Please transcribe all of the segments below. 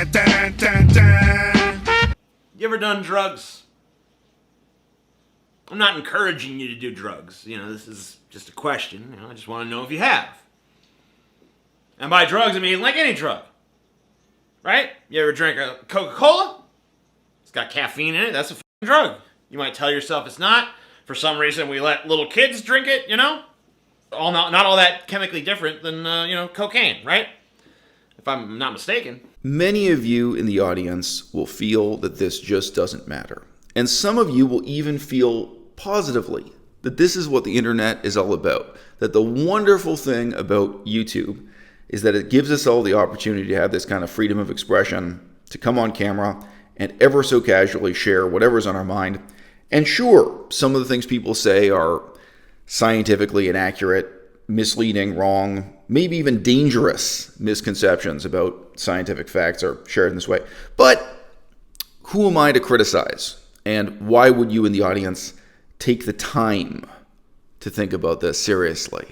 You ever done drugs? I'm not encouraging you to do drugs. This is just a question. I just want to know if you have. And by drugs, I mean like any drug. Right? You ever drink a Coca-Cola? It's got caffeine in it. That's a f***ing drug. You might tell yourself it's not. For some reason, we let little kids drink it, Not all that chemically different than, cocaine, right? If I'm not mistaken. Many of you in the audience will feel that this just doesn't matter. And some of you will even feel positively that this is what the internet is all about. That the wonderful thing about YouTube is that it gives us all the opportunity to have this kind of freedom of expression, to come on camera and ever so casually share whatever's on our mind. And sure, some of the things people say are scientifically inaccurate, misleading, wrong, maybe even dangerous misconceptions about scientific facts are shared in this way. But who am I to criticize? And why would you in the audience take the time to think about this seriously,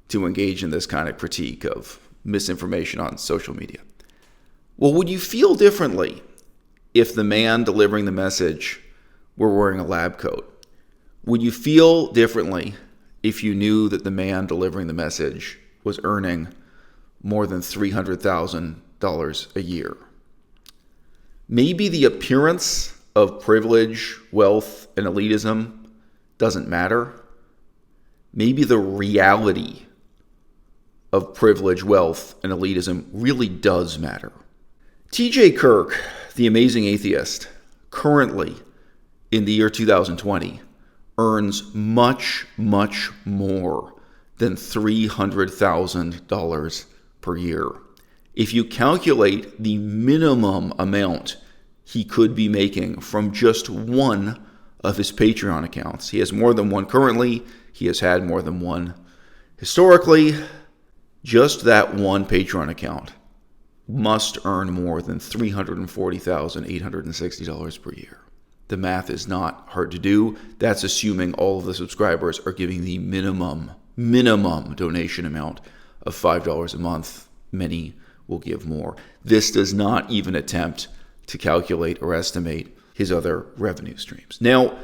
to engage in this kind of critique of misinformation on social media? Well, would you feel differently if the man delivering the message were wearing a lab coat? Would you feel differently if you knew that the man delivering the message was earning more than $300,000 a year? Maybe the appearance of privilege, wealth, and elitism doesn't matter. Maybe the reality of privilege, wealth, and elitism really does matter. T.J. Kirk, the amazing atheist, currently in the year 2020, earns much, much more than $300,000 per year. If you calculate the minimum amount he could be making from just one of his Patreon accounts, he has more than one currently, he has had more than one historically, just that one Patreon account must earn more than $340,860 per year. The math is not hard to do. That's assuming all of the subscribers are giving the minimum donation amount of $5 a month. Many will give more. This does not even attempt to calculate or estimate his other revenue streams. Now,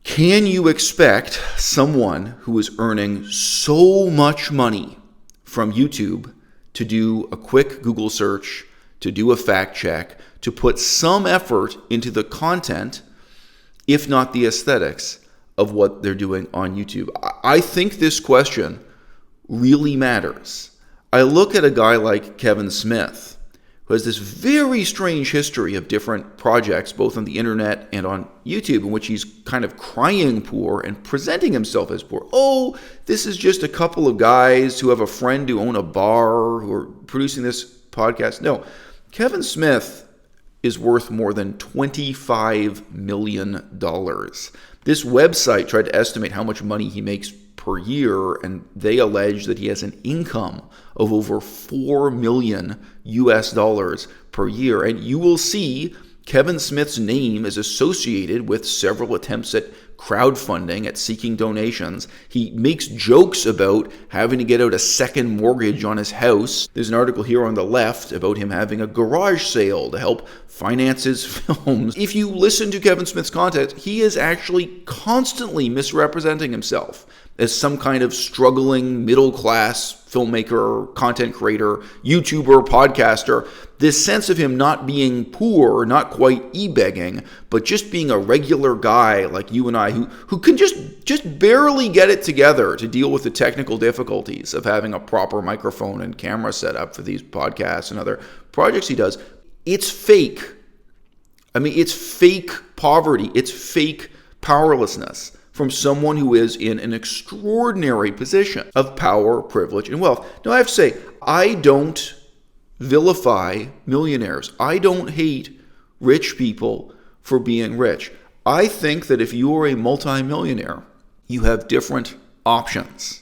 can you expect someone who is earning so much money from YouTube to do a quick Google search, to do a fact check, to put some effort into the content, if not the aesthetics, of what they're doing on YouTube? I think this question really matters. I look at a guy like Kevin Smith, who has this very strange history of different projects, both on the internet and on YouTube, in which he's kind of crying poor and presenting himself as poor. Oh, this is just a couple of guys who have a friend who own a bar who are producing this podcast. No, Kevin Smith is worth more than $25 million. This website tried to estimate how much money he makes per year, and they allege that he has an income of over $4 million US per year. And you will see Kevin Smith's name is associated with several attempts at crowdfunding, at seeking donations. He makes jokes about having to get out a second mortgage on his house. There's an article here on the left about him having a garage sale to help finance his films. If you listen to Kevin Smith's content, he is actually constantly misrepresenting himself as some kind of struggling middle-class filmmaker, content creator, YouTuber, podcaster. This sense of him not being poor, not quite e-begging, but just being a regular guy like you and I who can just barely get it together to deal with the technical difficulties of having a proper microphone and camera set up for these podcasts and other projects he does. It's fake. I mean, it's fake poverty. It's fake powerlessness from someone who is in an extraordinary position of power, privilege, and wealth. Now, I have to say, I don't vilify millionaires. I don't hate rich people for being rich. I think that if you are a multimillionaire, you have different options.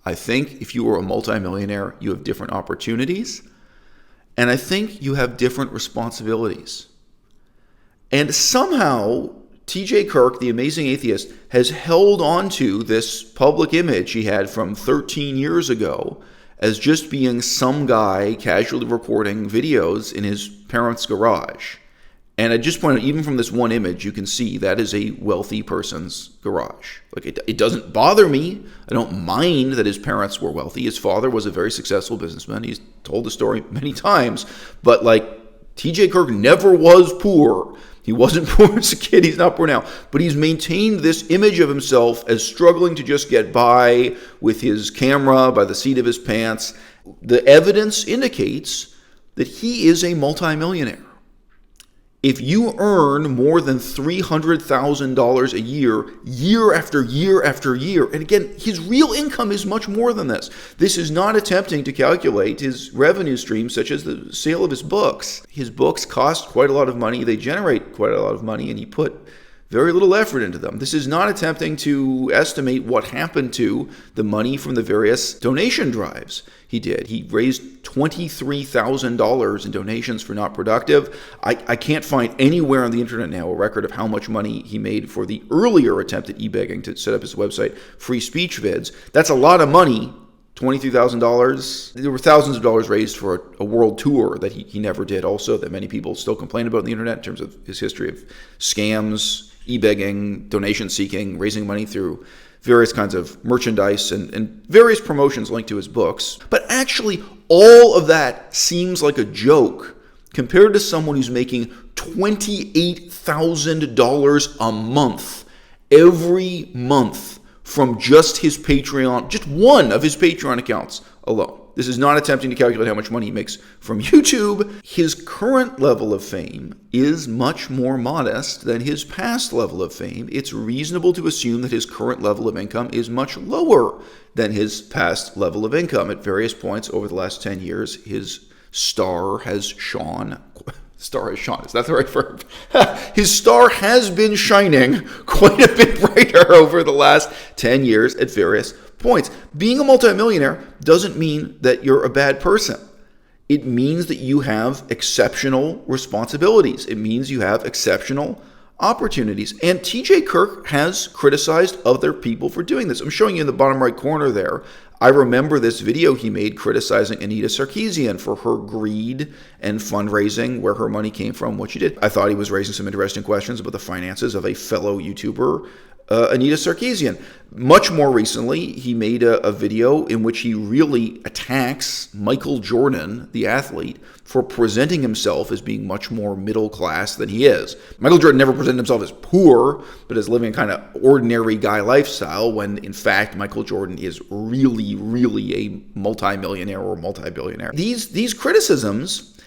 I think if you are a multimillionaire, you have different opportunities. And I think you have different responsibilities. And somehow, T.J. Kirk, the amazing atheist, has held on to this public image he had from 13 years ago as just being some guy casually recording videos in his parents' garage. And I just point out, even from this one image, you can see that is a wealthy person's garage. Like, it doesn't bother me. I don't mind that his parents were wealthy. His father was a very successful businessman. He's told the story many times. But, like, TJ Kirk never was poor. He wasn't poor as a kid. He's not poor now. But he's maintained this image of himself as struggling to just get by with his camera by the seat of his pants. The evidence indicates that he is a multimillionaire. If you earn more than $300,000 a year, year after year after year, and again, his real income is much more than this. This is not attempting to calculate his revenue streams, such as the sale of his books. His books cost quite a lot of money. They generate quite a lot of money, and he put very little effort into them. This is not attempting to estimate what happened to the money from the various donation drives he did. He raised $23,000 in donations for Not Productive. I can't find anywhere on the internet now a record of how much money he made for the earlier attempt at Ebegging to set up his website, Free Speech Vids. That's a lot of money. $23,000. There were thousands of dollars raised for a world tour that he never did also, that many people still complain about on the internet in terms of his history of scams, e-begging, donation seeking, raising money through various kinds of merchandise and various promotions linked to his books. But actually, all of that seems like a joke compared to someone who's making $28,000 a month every month from just his Patreon, just one of his Patreon accounts alone. This is not attempting to calculate how much money he makes from YouTube. His current level of fame is much more modest than his past level of fame. It's reasonable to assume that his current level of income is much lower than his past level of income. At various points over the last 10 years, his star has shone. Star has shone. Is that the right verb? His star has been shining quite a bit brighter over the last 10 years at various points. Being a multimillionaire doesn't mean that you're a bad person. It means that you have exceptional responsibilities. It means you have exceptional opportunities. And TJ Kirk has criticized other people for doing this. I'm showing you in the bottom right corner there. I remember this video he made criticizing Anita Sarkeesian for her greed and fundraising, where her money came from, what she did. I thought he was raising some interesting questions about the finances of a fellow YouTuber, Anita Sarkeesian. Much more recently, he made a video in which he really attacks Michael Jordan, the athlete, for presenting himself as being much more middle class than he is. Michael Jordan never presented himself as poor, but as living a kind of ordinary guy lifestyle, when in fact Michael Jordan is really, really a multimillionaire or multi-billionaire. These criticisms,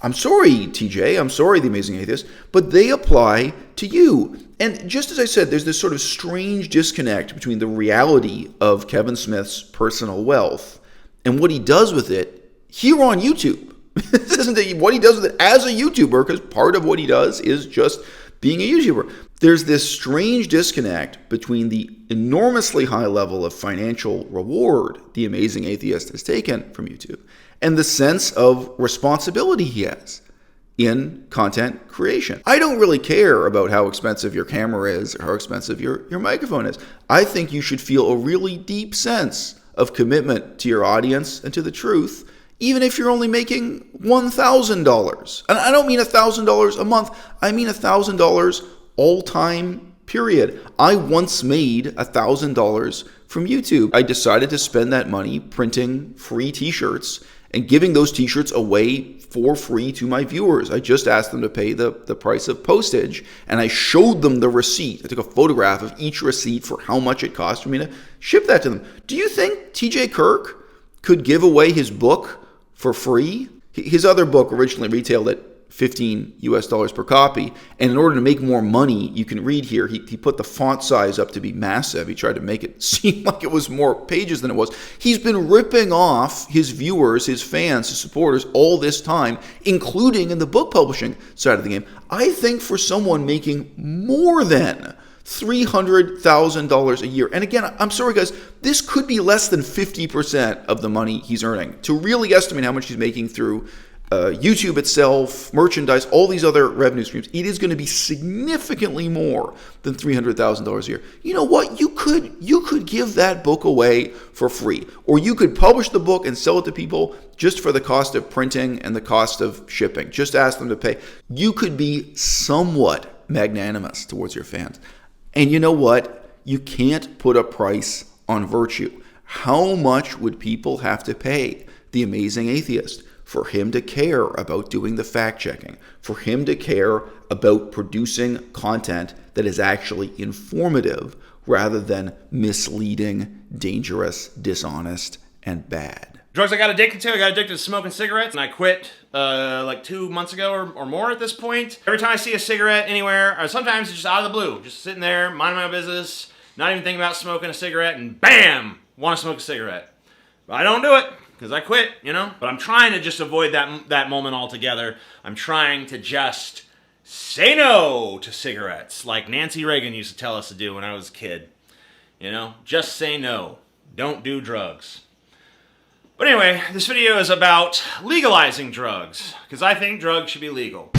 I'm sorry, TJ, I'm sorry, The Amazing Atheist, but they apply to you. And just as I said, there's this sort of strange disconnect between the reality of Kevin Smith's personal wealth and what he does with it here on YouTube. This isn't what he does with it as a YouTuber, because part of what he does is just being a YouTuber. There's this strange disconnect between the enormously high level of financial reward The Amazing Atheist has taken from YouTube and the sense of responsibility he has in content creation. I don't really care about how expensive your camera is or how expensive your microphone is. I think you should feel a really deep sense of commitment to your audience and to the truth, even if you're only making $1,000. And I don't mean $1,000 a month. I mean $1,000 all time, period. I once made $1,000 from YouTube. I decided to spend that money printing free t-shirts and giving those t-shirts away for free to my viewers. I just asked them to pay the price of postage, and I showed them the receipt. I took a photograph of each receipt for how much it cost for me to ship that to them. Do you think TJ Kirk could give away his book for free? His other book originally retailed at $15 per copy, and in order to make more money, you can read here, he put the font size up to be massive. He tried to make it seem like it was more pages than it was. He's been ripping off his viewers, his fans, his supporters all this time, including in the book publishing side of the game. I think for someone making more than $300,000 a year, and again, I'm sorry guys, this could be less than 50% of the money he's earning. To really estimate how much he's making through YouTube itself, merchandise, all these other revenue streams, it is going to be significantly more than $300,000 a year. You know what? You could give that book away for free, or you could publish the book and sell it to people just for the cost of printing and the cost of shipping. Just ask them to pay. You could be somewhat magnanimous towards your fans. And you know what? You can't put a price on virtue. How much would people have to pay the amazing atheist for him to care about doing the fact-checking, for him to care about producing content that is actually informative rather than misleading, dangerous, dishonest, and bad? Drugs I got addicted to. I got addicted to smoking cigarettes, and I quit like 2 months ago or more at this point. Every time I see a cigarette anywhere, or sometimes it's just out of the blue, just sitting there, minding my business, not even thinking about smoking a cigarette, and bam, want to smoke a cigarette. But I don't do it, because I quit, you know? But I'm trying to just avoid that moment altogether. I'm trying to just say no to cigarettes, like Nancy Reagan used to tell us to do when I was a kid. You know? Just say no. Don't do drugs. But anyway, this video is about legalizing drugs, because I think drugs should be legal.